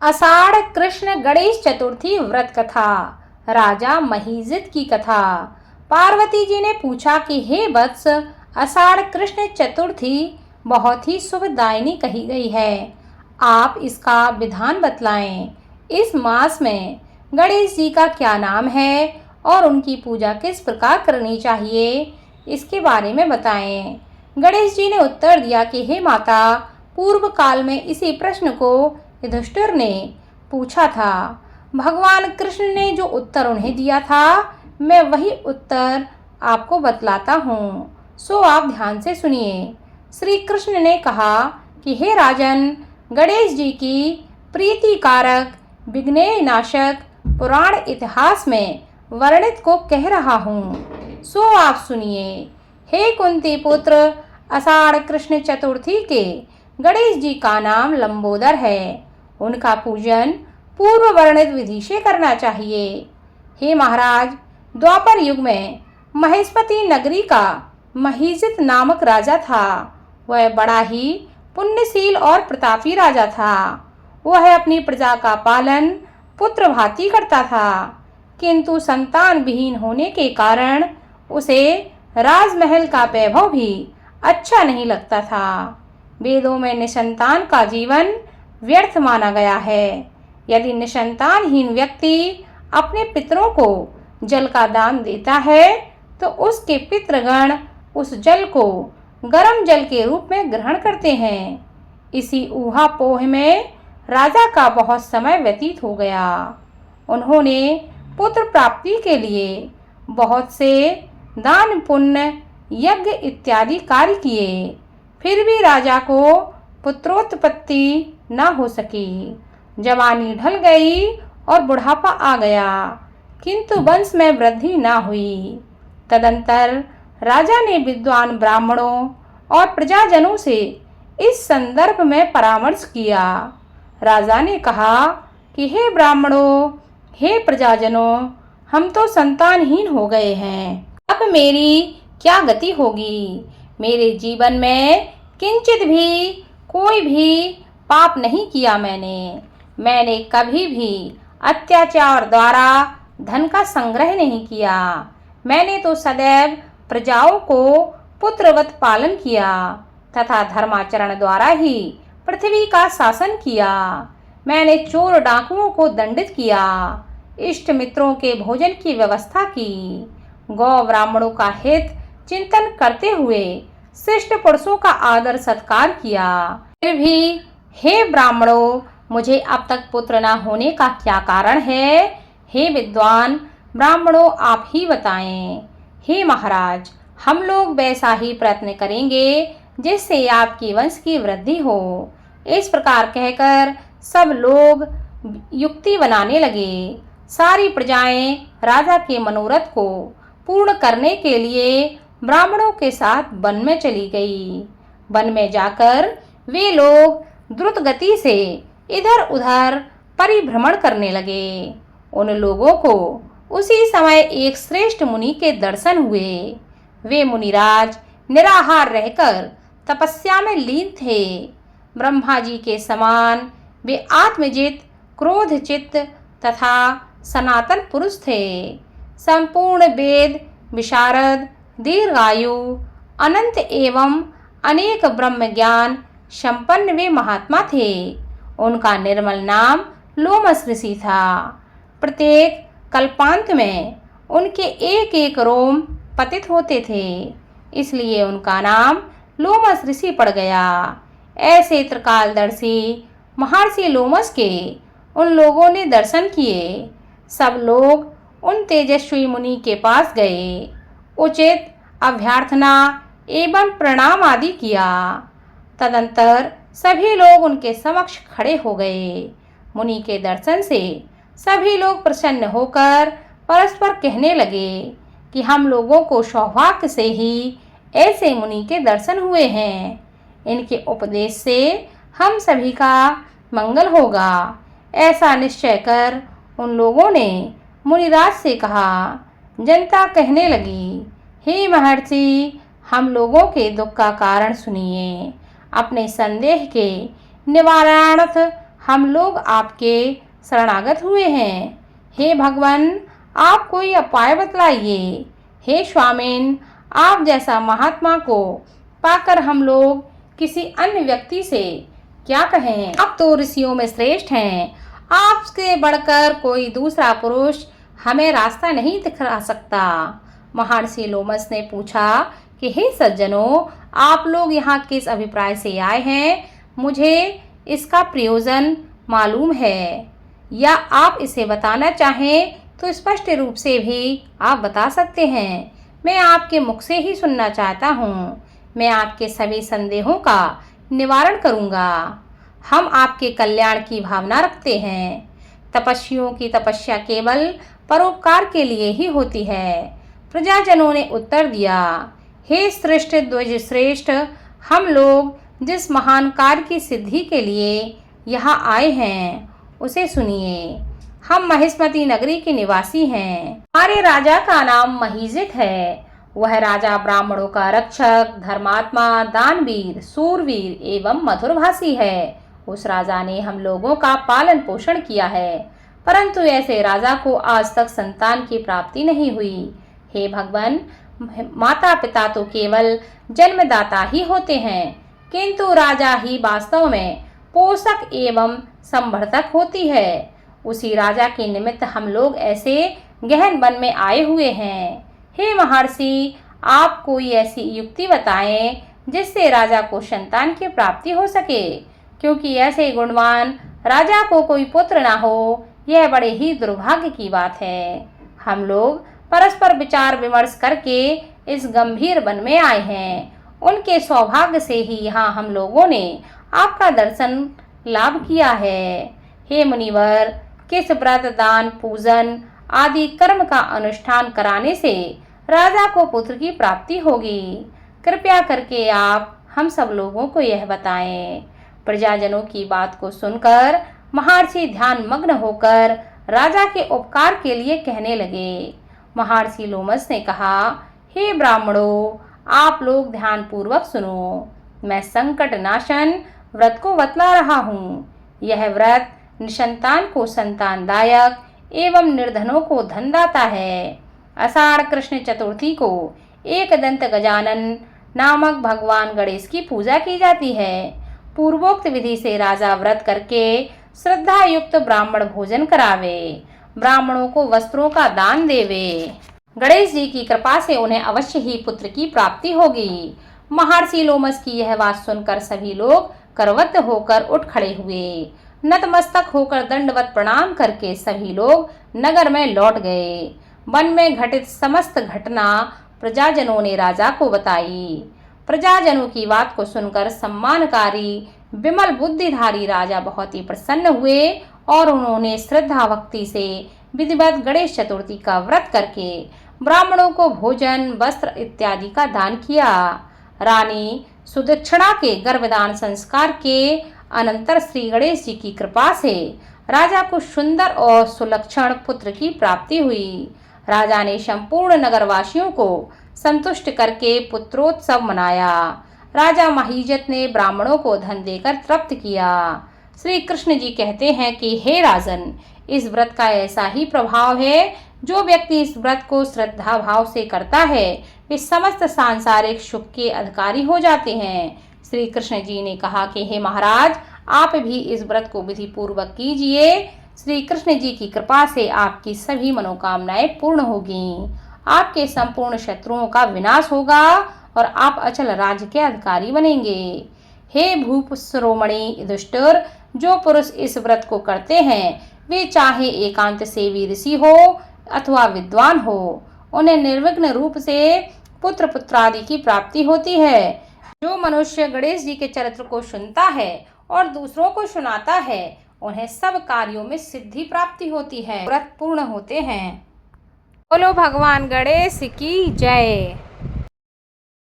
आषाढ़ कृष्ण गणेश चतुर्थी व्रत कथा। राजा महीजित की कथा। पार्वती जी ने पूछा कि हे वत्स, आषाढ़ कृष्ण चतुर्थी बहुत ही शुभदायिनी कही गई है, आप इसका विधान बतलाएं। इस मास में गणेश जी का क्या नाम है और उनकी पूजा किस प्रकार करनी चाहिए, इसके बारे में बताएं। गणेश जी ने उत्तर दिया कि हे माता, पूर्व काल में इसी प्रश्न को युधिष्ठिर ने पूछा था। भगवान कृष्ण ने जो उत्तर उन्हें दिया था, मैं वही उत्तर आपको बतलाता हूँ, सो आप ध्यान से सुनिए। श्री कृष्ण ने कहा कि हे राजन, गणेश जी की प्रीति कारक विघ्न नाशक पुराण इतिहास में वर्णित को कह रहा हूँ, सो आप सुनिए। हे कुंती पुत्र, आषाढ़ कृष्ण चतुर्थी के गणेश जी का नाम लंबोदर है। उनका पूजन पूर्व वर्णित विधि से करना चाहिए। हे महाराज, द्वापर युग में महेशपति नगरी का महीजित नामक राजा था। वह बड़ा ही पुण्यशील और प्रतापी राजा था। वह अपनी प्रजा का पालन पुत्र भांति करता था, किंतु संतान विहीन होने के कारण उसे राजमहल का वैभव भी अच्छा नहीं लगता था। वेदों में निसंतान का जीवन व्यर्थ माना गया है। यदि निसंतानहीन व्यक्ति अपने पितरों को जल का दान देता है तो उसके पितृगण उस जल को गर्म जल के रूप में ग्रहण करते हैं। इसी ऊहापोह में राजा का बहुत समय व्यतीत हो गया। उन्होंने पुत्र प्राप्ति के लिए बहुत से दान पुण्य यज्ञ इत्यादि कार्य किए, फिर भी राजा को पुत्रोत्पत्ति न हो सकी। जवानी ढल गई और बुढ़ापा आ गया, किंतु वंश में वृद्धि न हुई। तदंतर राजा ने विद्वान ब्राह्मणों और प्रजाजनों से इस संदर्भ में परामर्श किया। राजा ने कहा कि हे ब्राह्मणों, हे प्रजाजनों, हम तो संतानहीन हो गए हैं। अब मेरी क्या गति होगी? मेरे जीवन में किंचित भी कोई भी पाप नहीं किया। मैंने कभी भी अत्याचार द्वारा धन का संग्रह नहीं किया। मैंने तो सदैव प्रजाओं को पुत्रवत पालन किया तथा धर्माचरण द्वारा ही पृथ्वी का शासन किया। मैंने चोर डाकुओं को दंडित किया, इष्ट मित्रों के भोजन की व्यवस्था की, गौ ब्राह्मणों का हित चिंतन करते हुए श्रेष्ठ पुरुषों का आदर सत्कार किया। फिर भी हे ब्राह्मणों, मुझे अब तक पुत्र न होने का क्या कारण है? हे विद्वान ब्राह्मणों, आप ही बताएं। हे महाराज, हम लोग वैसा ही प्रयत्न करेंगे जिससे आपकी वंश की वृद्धि हो। इस प्रकार कहकर सब लोग युक्ति बनाने लगे। सारी प्रजाएं राजा के मनोरथ को पूर्ण करने के लिए ब्राह्मणों के साथ वन में चली गई। वन में जाकर वे लोग द्रुत गति से इधर उधर परिभ्रमण करने लगे। उन लोगों को उसी समय एक श्रेष्ठ मुनि के दर्शन हुए। वे मुनिराज निराहार रहकर तपस्या में लीन थे। ब्रह्मा जी के समान वे आत्मजित, क्रोधचित्त तथा सनातन पुरुष थे। संपूर्ण वेद विशारद, दीर्घायु, अनंत एवं अनेक ब्रह्म ज्ञान संपन्न वे महात्मा थे। उनका निर्मल नाम लोमस ऋषि था। प्रत्येक कल्पांत में उनके एक एक रोम पतित होते थे, इसलिए उनका नाम लोमस ऋषि पड़ गया। ऐसे त्रिकालदर्शी महर्षि लोमस के उन लोगों ने दर्शन किए। सब लोग उन तेजस्वी मुनि के पास गए, उचित अभ्यर्थना एवं प्रणाम आदि किया। तदंतर सभी लोग उनके समक्ष खड़े हो गए। मुनि के दर्शन से सभी लोग प्रसन्न होकर परस्पर कहने लगे कि हम लोगों को सौभाग्य से ही ऐसे मुनि के दर्शन हुए हैं। इनके उपदेश से हम सभी का मंगल होगा। ऐसा निश्चय कर उन लोगों ने मुनिराज से कहा। जनता कहने लगी, हे महर्षि, हम लोगों के दुख का कारण सुनिए। अपने संदेह के निवारणार्थ हम लोग आपके शरणागत हुए हैं। हे भगवान, आप कोई उपाय बतलाइए। हे स्वामिन, आप जैसा महात्मा को पाकर हम लोग किसी अन्य व्यक्ति से क्या कहें। आप तो ऋषियों में श्रेष्ठ हैं। आपसे बढ़कर कोई दूसरा पुरुष हमें रास्ता नहीं दिखा सकता। महर्षि लोमस ने पूछा कि हे सज्जनों, आप लोग यहाँ किस अभिप्राय से आए हैं? मुझे इसका प्रयोजन मालूम है, या आप इसे बताना चाहें तो स्पष्ट रूप से भी आप बता सकते हैं। मैं आपके मुख से ही सुनना चाहता हूँ। मैं आपके सभी संदेहों का निवारण करूँगा। हम आपके कल्याण की भावना रखते हैं। तपस्वियों की तपस्या केवल परोपकार के लिए ही होती है। प्रजाजनों ने उत्तर दिया, हे श्रेष्ठ ध्वज श्रेष्ठ, हम लोग जिस महान कार्य की सिद्धि के लिए यहाँ आए हैं उसे सुनिए। हम महिष्मती नगरी के निवासी हैं। हमारे राजा का नाम महिजित है। वह राजा ब्राह्मणों का रक्षक, धर्मात्मा, दानवीर, सूरवीर एवं मधुरभाषी है। उस राजा ने हम लोगों का पालन पोषण किया है, परंतु ऐसे राजा को आज तक संतान की प्राप्ति नहीं हुई। हे भगवान, माता पिता तो केवल जन्मदाता ही होते हैं, किंतु राजा ही वास्तव में पोषक एवं संवर्धक होती है। उसी राजा के निमित्त हम लोग ऐसे गहन वन में आए हुए हैं। हे महर्षि, आप कोई ऐसी युक्ति बताएं जिससे राजा को संतान की प्राप्ति हो सके, क्योंकि ऐसे गुणवान राजा को कोई पुत्र ना हो, यह बड़े ही दुर्भाग्य की बात है। हम लोग परस्पर विचार विमर्श करके इस गंभीर वन में आए हैं। उनके सौभाग्य से ही यहाँ हम लोगों ने आपका दर्शन लाभ किया है। हे मुनिवर, किस व्रत, दान, पूजन आदि कर्म का अनुष्ठान कराने से राजा को पुत्र की प्राप्ति होगी? कृपया करके आप हम सब लोगों को यह बताएं। प्रजाजनों की बात को सुनकर महर्षि ध्यान मग्न होकर राजा के उपकार के लिए कहने लगे। महर्षि लोमस ने कहा, हे ब्राह्मणों, आप लोग ध्यान पूर्वक सुनो। मैं संकट नाशन व्रत को बतला रहा हूँ। यह व्रत निसंतान को संतानदायक एवं निर्धनों को धनदाता है। आषाढ़ कृष्ण चतुर्थी को एक दंत गजानन नामक भगवान गणेश की पूजा की जाती है। पूर्वोक्त विधि से राजा व्रत करके श्रद्धा युक्त ब्राह्मण भोजन करावे, ब्राह्मणों को वस्त्रों का दान देवे। गणेश जी की कृपा से उन्हें अवश्य ही पुत्र की प्राप्ति होगी। महर्षि लोमस की यह बात सुनकर सभी लोग करवत होकर उठ खड़े हुए। नतमस्तक होकर दंडवत प्रणाम करके सभी लोग नगर में लौट गए। वन में घटित समस्त घटना प्रजाजनों ने राजा को बताई। प्रजाजनों की बात को सुनकर सम्मानकारी विमल बुद्धिधारी राजा बहुत ही प्रसन्न हुए और उन्होंने श्रद्धा भक्ति से विधिवत गणेश चतुर्थी का व्रत करके ब्राह्मणों को भोजन, वस्त्र इत्यादि का दान किया। रानी सुदक्षिणा के गर्भदान संस्कार के अनंतर श्री गणेश जी की कृपा से राजा को सुंदर और सुलक्षण पुत्र की प्राप्ति हुई। राजा ने संपूर्ण नगरवासियों को संतुष्ट करके पुत्रोत्सव मनाया। राजा महिजित ने ब्राह्मणों को धन देकर तृप्त किया। श्री कृष्ण जी कहते हैं कि हे राजन, इस व्रत का ऐसा ही प्रभाव है, जो व्यक्ति इस व्रत को श्रद्धा भाव से करता है वे समस्त सांसारिक सुख के अधिकारी हो जाते हैं। श्री कृष्ण जी ने कहा कि हे महाराज, आप भी इस व्रत को विधि पूर्वक कीजिए। श्री कृष्ण जी की कृपा से आपकी सभी मनोकामनाएं पूर्ण होगी। आपके संपूर्ण शत्रुओं का विनाश होगा और आप अचल राज्य के अधिकारी बनेंगे। हे भूप शिरोमणि युधिष्ठिर, जो पुरुष इस व्रत को करते हैं वे चाहे एकांत सेवी ऋषि हो अथवा विद्वान हो, उन्हें निर्विघ्न रूप से पुत्र पुत्रादि की प्राप्ति होती है। जो मनुष्य गणेश जी के चरित्र को सुनता है और दूसरों को सुनाता है, उन्हें सब कार्यों में सिद्धि प्राप्ति होती है, व्रत पूर्ण होते हैं। बोलो भगवान गणेश की जय।